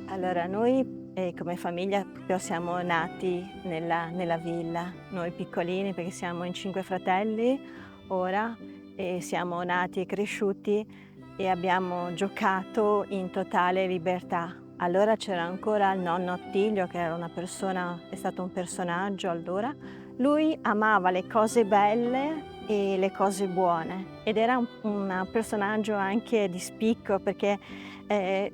Allora, noi come famiglia proprio siamo nati nella villa, noi piccolini perché siamo in 5 fratelli ora e siamo nati e cresciuti e abbiamo giocato in totale libertà. Allora c'era ancora il nonno Attilio che era una persona, è stato un personaggio allora. Lui amava le cose belle e le cose buone ed era un personaggio anche di spicco perché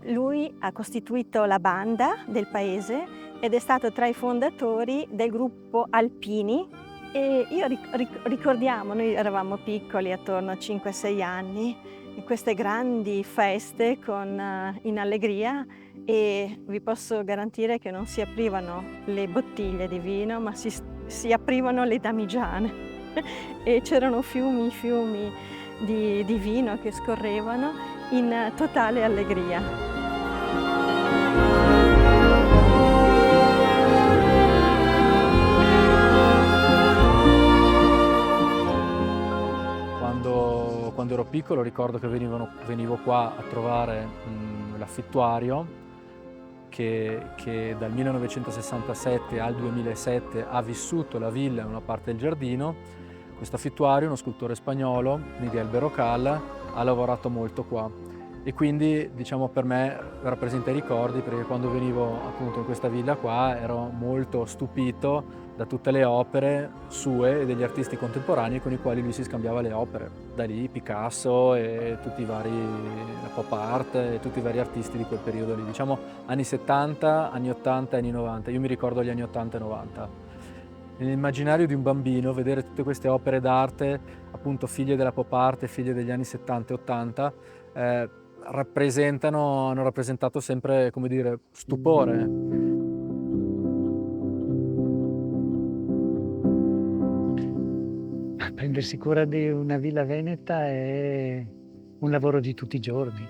lui ha costituito la banda del paese ed è stato tra i fondatori del gruppo Alpini e io ricordiamo, noi eravamo piccoli, attorno a 5-6 anni, in queste grandi feste in allegria e vi posso garantire che non si aprivano le bottiglie di vino, ma si aprivano le damigiane e c'erano fiumi, fiumi di vino che scorrevano in totale allegria. Quando ero piccolo ricordo che venivo qua a trovare l'affittuario che dal 1967 al 2007 ha vissuto la villa e una parte del giardino. Questo affittuario, uno scultore spagnolo, Miguel Berrocal, ha lavorato molto qua e quindi diciamo per me rappresenta i ricordi perché quando venivo appunto in questa villa qua ero molto stupito da tutte le opere sue e degli artisti contemporanei con i quali lui si scambiava le opere. Da lì Picasso e tutti i vari, la pop art e tutti i vari artisti di quel periodo lì. Diciamo anni 70, anni 80 e anni 90. Io mi ricordo gli anni 80 e 90. Nell'immaginario di un bambino vedere tutte queste opere d'arte, appunto figlie della pop art e figlie degli anni 70 e 80, hanno rappresentato sempre, come dire, stupore. Prendersi cura di una villa veneta è un lavoro di tutti i giorni.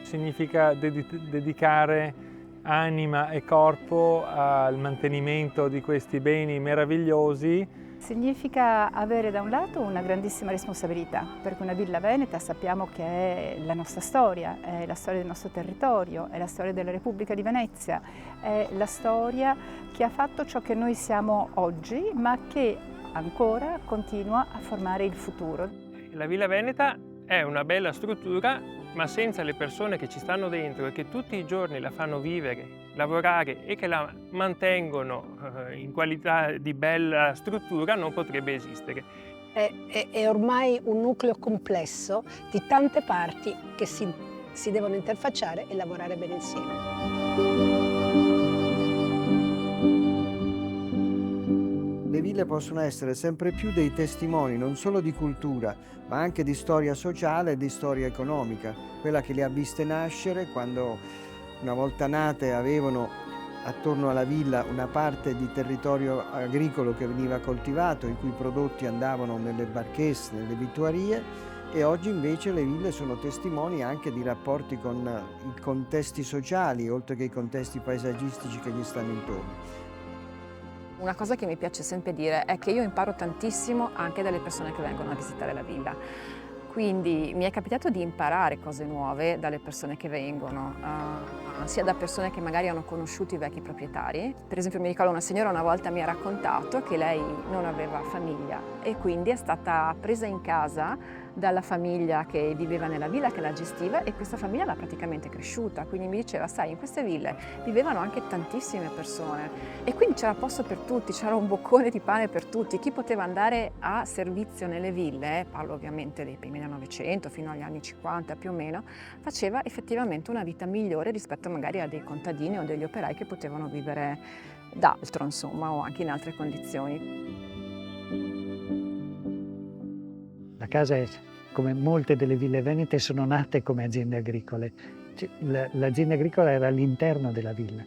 Significa dedicare anima e corpo al mantenimento di questi beni meravigliosi. Significa avere da un lato una grandissima responsabilità, perché una villa veneta sappiamo che è la nostra storia, è la storia del nostro territorio, è la storia della Repubblica di Venezia, è la storia che ha fatto ciò che noi siamo oggi, ma che ancora continua a formare il futuro. La Villa Veneta è una bella struttura, ma senza le persone che ci stanno dentro e che tutti i giorni la fanno vivere, lavorare e che la mantengono in qualità di bella struttura non potrebbe esistere. È ormai un nucleo complesso di tante parti che si devono interfacciare e lavorare bene insieme. Le ville possono essere sempre più dei testimoni non solo di cultura, ma anche di storia sociale e di storia economica, quella che le ha viste nascere quando, una volta nate, avevano attorno alla villa una parte di territorio agricolo che veniva coltivato, i cui prodotti andavano nelle barchesse, nelle vittuarie, e oggi invece le ville sono testimoni anche di rapporti con i contesti sociali, oltre che i contesti paesaggistici che gli stanno intorno. Una cosa che mi piace sempre dire è che io imparo tantissimo anche dalle persone che vengono a visitare la villa. Quindi mi è capitato di imparare cose nuove dalle persone che vengono, sia da persone che magari hanno conosciuto i vecchi proprietari. Per esempio mi ricordo una signora una volta mi ha raccontato che lei non aveva famiglia e quindi è stata presa in casa dalla famiglia che viveva nella villa, che la gestiva, e questa famiglia l'ha praticamente cresciuta. Quindi mi diceva, sai, in queste ville vivevano anche tantissime persone e quindi c'era posto per tutti, c'era un boccone di pane per tutti. Chi poteva andare a servizio nelle ville, parlo ovviamente dei primi del Novecento fino agli anni 50 più o meno, faceva effettivamente una vita migliore rispetto magari a dei contadini o degli operai che potevano vivere d'altro, insomma, o anche in altre condizioni. La casa è, come molte delle ville venete, sono nate come aziende agricole. L'azienda agricola era all'interno della villa.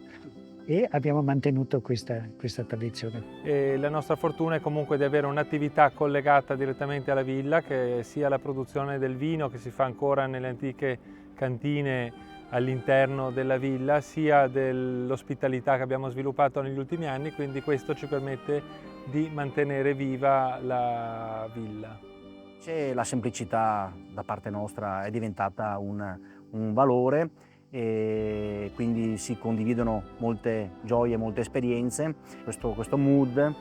e abbiamo mantenuto questa tradizione. E la nostra fortuna è comunque di avere un'attività collegata direttamente alla villa, che sia la produzione del vino che si fa ancora nelle antiche cantine all'interno della villa, sia dell'ospitalità che abbiamo sviluppato negli ultimi anni, quindi questo ci permette di mantenere viva la villa. La semplicità da parte nostra è diventata un valore, e quindi si condividono molte gioie, molte esperienze. Questo mood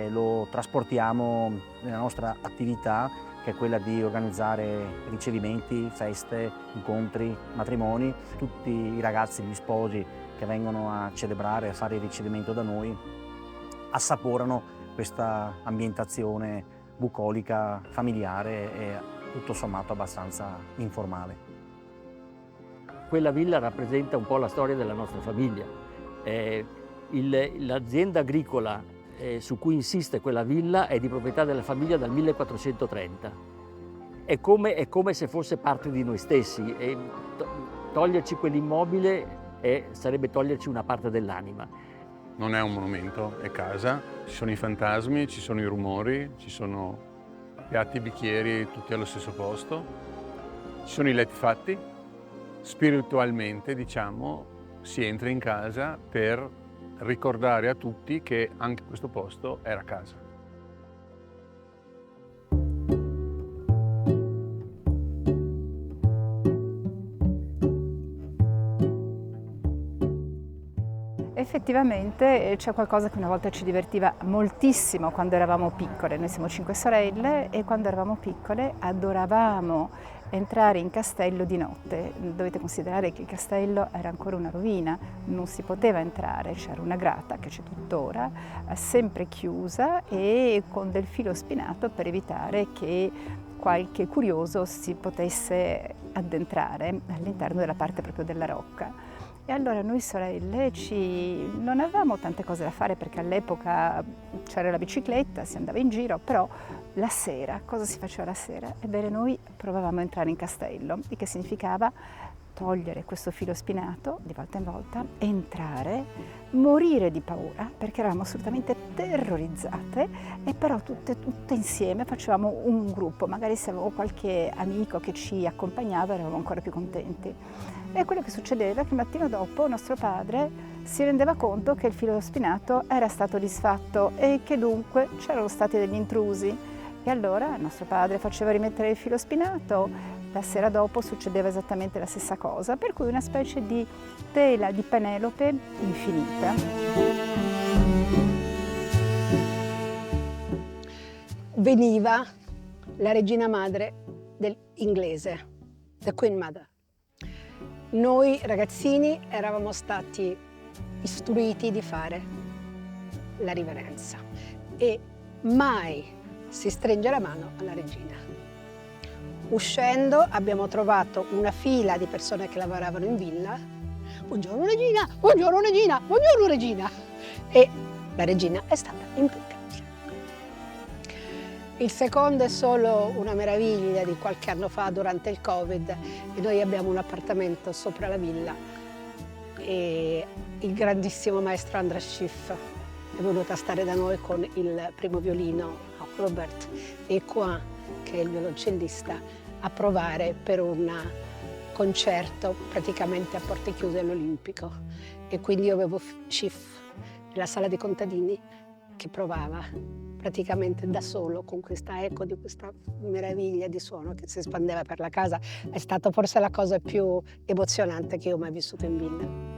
lo trasportiamo nella nostra attività, che è quella di organizzare ricevimenti, feste, incontri, matrimoni. Tutti i ragazzi, gli sposi che vengono a celebrare, a fare il ricevimento da noi, assaporano questa ambientazione bucolica, familiare e tutto sommato abbastanza informale. Quella villa rappresenta un po' la storia della nostra famiglia. L'azienda agricola su cui insiste quella villa è di proprietà della famiglia dal 1430. È come se fosse parte di noi stessi, e toglierci quell'immobile sarebbe toglierci una parte dell'anima. Non è un monumento, è casa, ci sono i fantasmi, ci sono i rumori, ci sono piatti, bicchieri tutti allo stesso posto, ci sono i letti fatti. Spiritualmente, diciamo, si entra in casa per ricordare a tutti che anche questo posto era casa. Effettivamente c'è qualcosa che una volta ci divertiva moltissimo quando eravamo piccole. Noi siamo 5 sorelle e quando eravamo piccole adoravamo entrare in castello di notte. Dovete considerare che il castello era ancora una rovina, non si poteva entrare, c'era una grata che c'è tuttora, sempre chiusa e con del filo spinato per evitare che qualche curioso si potesse addentrare all'interno della parte proprio della rocca. E allora noi sorelle non avevamo tante cose da fare, perché all'epoca c'era la bicicletta, si andava in giro, però la sera, cosa si faceva la sera? Ebbene, noi provavamo a entrare in castello, il che significava togliere questo filo spinato di volta in volta, entrare, morire di paura, perché eravamo assolutamente terrorizzate, e però tutte insieme facevamo un gruppo, magari se avevo qualche amico che ci accompagnava eravamo ancora più contenti. E quello che succedeva è che il mattino dopo nostro padre si rendeva conto che il filo spinato era stato disfatto e che dunque c'erano stati degli intrusi. E allora il nostro padre faceva rimettere il filo spinato, la sera dopo succedeva esattamente la stessa cosa, per cui una specie di tela di Penelope infinita. Veniva la regina madre inglese, the Queen Mother. Noi ragazzini eravamo stati istruiti di fare la riverenza e mai si stringe la mano alla regina. Uscendo abbiamo trovato una fila di persone che lavoravano in villa. Buongiorno regina, buongiorno regina, buongiorno regina. E la regina è stata impeccabile. Il secondo è solo una meraviglia di qualche anno fa durante il Covid, e noi abbiamo un appartamento sopra la villa e il grandissimo maestro Andras Schiff è venuto a stare da noi con il primo violino Robert e qua, che è il violoncellista, a provare per un concerto praticamente a porte chiuse all'Olimpico. E quindi io avevo Schiff nella sala dei contadini che provava praticamente da solo con questa eco di questa meraviglia di suono che si espandeva per la casa. È stata forse la cosa più emozionante che io ho mai vissuto in villa.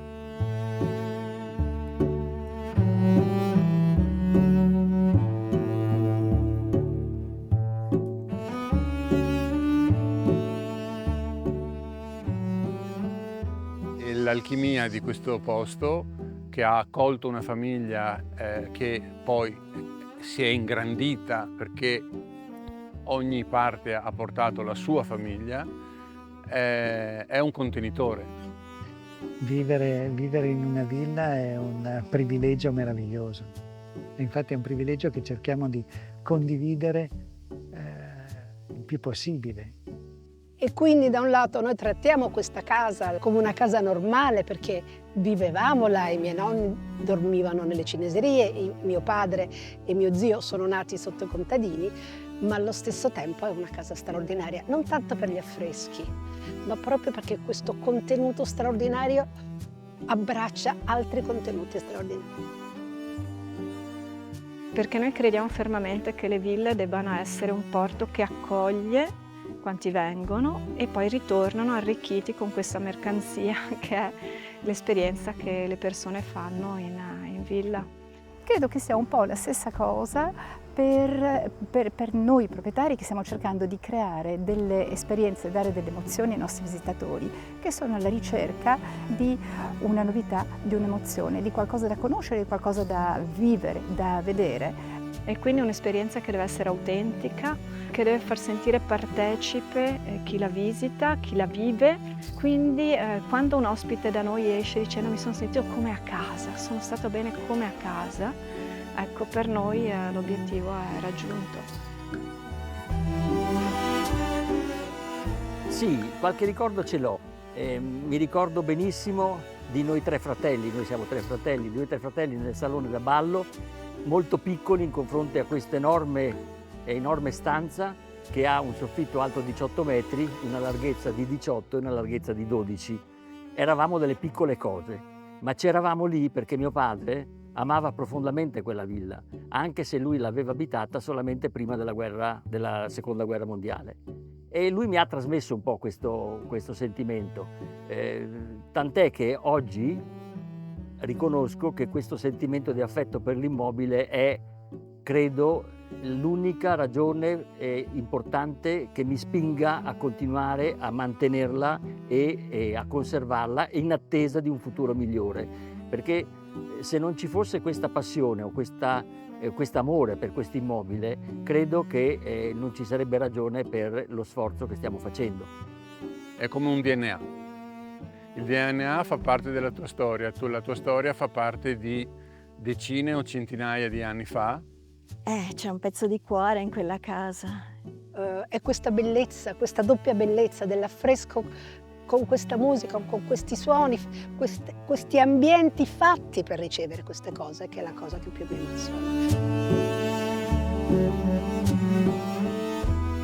L'alchimia di questo posto, che ha accolto una famiglia che poi si è ingrandita perché ogni parte ha portato la sua famiglia, è un contenitore. Vivere in una villa è un privilegio meraviglioso. E infatti è un privilegio che cerchiamo di condividere il più possibile. E quindi da un lato noi trattiamo questa casa come una casa normale perché vivevamo là, i miei nonni dormivano nelle cineserie, mio padre e mio zio sono nati sotto i contadini, ma allo stesso tempo è una casa straordinaria, non tanto per gli affreschi, ma proprio perché questo contenuto straordinario abbraccia altri contenuti straordinari. Perché noi crediamo fermamente che le ville debbano essere un porto che accoglie quanti vengono e poi ritornano arricchiti con questa mercanzia che è l'esperienza che le persone fanno in villa. Credo che sia un po' la stessa cosa per noi proprietari che stiamo cercando di creare delle esperienze, dare delle emozioni ai nostri visitatori che sono alla ricerca di una novità, di un'emozione, di qualcosa da conoscere, di qualcosa da vivere, da vedere. E quindi un'esperienza che deve essere autentica, che deve far sentire partecipe chi la visita, chi la vive. Quindi quando un ospite da noi esce dicendo mi sono sentito come a casa, sono stato bene come a casa, ecco, per noi l'obiettivo è raggiunto. Sì, qualche ricordo ce l'ho. Mi ricordo benissimo di noi tre fratelli, noi siamo tre fratelli, di noi tre fratelli nel salone da ballo, molto piccoli in confronto a questa enorme stanza che ha un soffitto alto 18 metri, una larghezza di 18 e una larghezza di 12. Eravamo delle piccole cose, ma c'eravamo lì perché mio padre amava profondamente quella villa, anche se lui l'aveva abitata solamente prima della Seconda Guerra Mondiale. E lui mi ha trasmesso un po' questo sentimento, tant'è che oggi riconosco che questo sentimento di affetto per l'immobile è, credo, l'unica ragione importante che mi spinga a continuare a mantenerla e a conservarla in attesa di un futuro migliore. Perché se non ci fosse questa passione o questo amore per questo immobile, credo che non ci sarebbe ragione per lo sforzo che stiamo facendo. È come un DNA. Il DNA fa parte della tua storia, la tua storia fa parte di decine o centinaia di anni fa. C'è un pezzo di cuore in quella casa. È questa bellezza, questa doppia bellezza dell'affresco con questa musica, con questi suoni, questi ambienti fatti per ricevere queste cose, che è la cosa che più mi emoziona.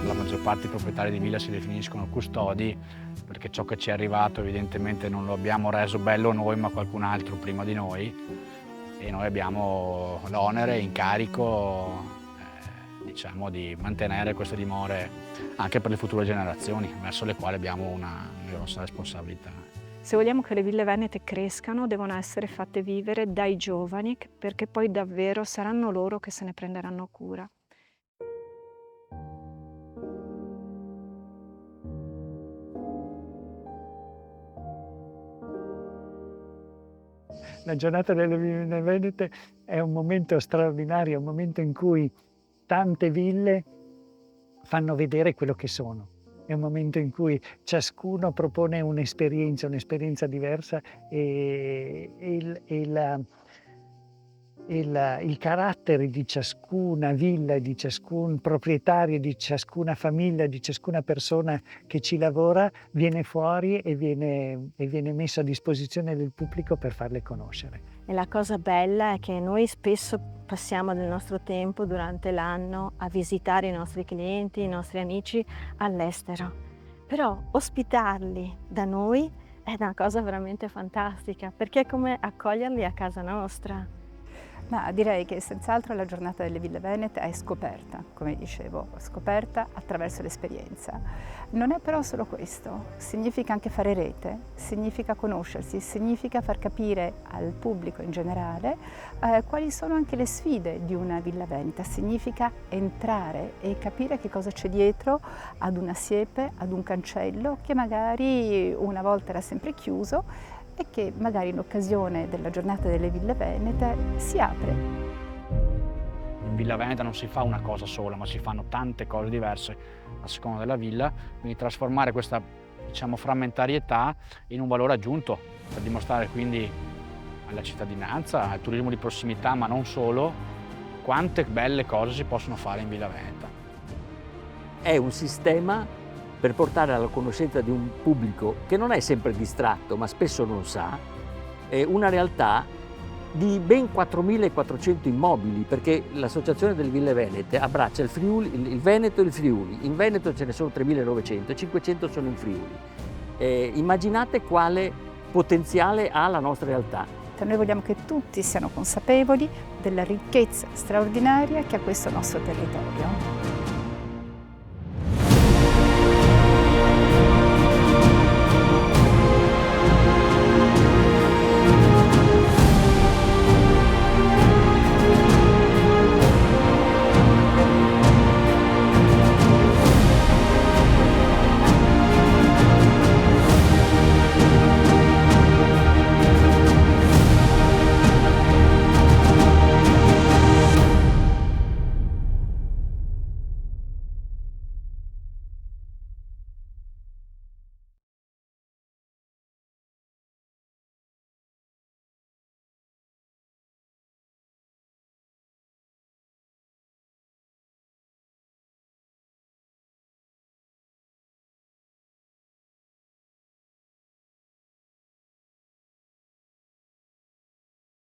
La maggior parte dei proprietari di villa si definiscono custodi perché ciò che ci è arrivato evidentemente non lo abbiamo reso bello noi ma qualcun altro prima di noi e noi abbiamo l'onere, incarico diciamo, di mantenere queste dimore anche per le future generazioni verso le quali abbiamo una grossa responsabilità. Se vogliamo che le ville venete crescano, devono essere fatte vivere dai giovani perché poi davvero saranno loro che se ne prenderanno cura. La giornata delle ville venete è un momento straordinario, un momento in cui tante ville fanno vedere quello che sono. È un momento in cui ciascuno propone un'esperienza diversa e il carattere di ciascuna villa, di ciascun proprietario, di ciascuna famiglia, di ciascuna persona che ci lavora viene fuori e viene messo a disposizione del pubblico per farle conoscere. E la cosa bella è che noi spesso passiamo del nostro tempo durante l'anno a visitare i nostri clienti, i nostri amici all'estero. Però ospitarli da noi è una cosa veramente fantastica, perché è come accoglierli a casa nostra. Ma direi che senz'altro la giornata delle ville venete è scoperta, come dicevo, scoperta attraverso l'esperienza. Non è però solo questo, significa anche fare rete, significa conoscersi, significa far capire al pubblico in generale quali sono anche le sfide di una villa veneta, significa entrare e capire che cosa c'è dietro ad una siepe, ad un cancello che magari una volta era sempre chiuso e che magari in occasione della giornata delle ville venete si apre. In Villa Veneta non si fa una cosa sola, ma si fanno tante cose diverse a seconda della villa, quindi trasformare questa, diciamo, frammentarietà in un valore aggiunto per dimostrare quindi alla cittadinanza, al turismo di prossimità, ma non solo, quante belle cose si possono fare in Villa Veneta. È un sistema per portare alla conoscenza di un pubblico che non è sempre distratto, ma spesso non sa, una realtà di ben 4.400 immobili, perché l'Associazione delle Ville Venete abbraccia il Friuli, il Veneto e il Friuli. In Veneto ce ne sono 3.900 e 500 sono in Friuli. Immaginate quale potenziale ha la nostra realtà. Noi vogliamo che tutti siano consapevoli della ricchezza straordinaria che ha questo nostro territorio.